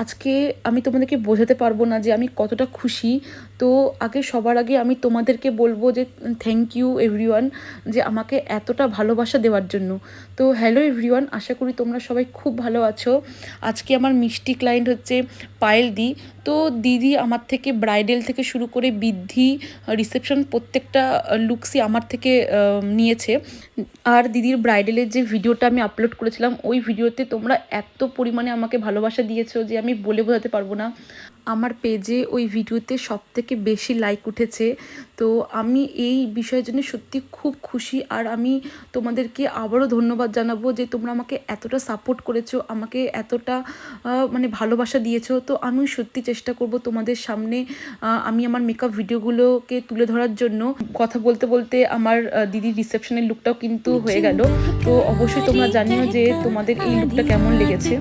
আজকে আমি তোমাদেরকে বোঝাতে পারবো না যে আমি কতটা খুশি। তো সবার আগে আমি তোমাদেরকে বলবো যে থ্যাংক ইউ এভরিওয়ান, যে আমাকে এতটা ভালোবাসা দেওয়ার জন্য। তো হ্যালো এভরিওয়ান, আশা করি তোমরা সবাই খুব ভালো আছো। আজকে আমার মিষ্টি ক্লায়েন্ট হচ্ছে পায়েল দি। তো দিদি আমার থেকে ব্রাইডাল থেকে শুরু করে বৃদ্ধি, রিসেপশন প্রত্যেকটা লুকসই আমার থেকে নিয়েছে। আর দিদির ব্রাইডালের যে ভিডিওটা আমি আপলোড করেছিলাম, ওই ভিডিওতে তোমরা এত পরিমাণে আমাকে ভালোবাসা দিয়েছো যে আমি বলে বোঝাতে পারবো না। আমার পেজে ওই ভিডিওতে সবথেকে বেশি লাইক উঠেছে। তো আমি এই বিষয়ের জন্য সত্যি খুব খুশি। আর আমি তোমাদেরকে আবারও ধন্যবাদ জানাবো যে তোমরা আমাকে এতটা সাপোর্ট করেছো, আমাকে এতটা মানে ভালোবাসা দিয়েছো। তো আমি সত্যি চেষ্টা করব তোমাদের সামনে আমি আমার মেকআপ ভিডিওগুলোকে তুলে ধরার জন্য। কথা বলতে বলতে আমার দিদির রিসেপশনের লুকটাও কিন্তু হয়ে গেল। তো অবশ্যই তোমরা জানিও যে তোমাদের এই লুকটা কেমন লেগেছে।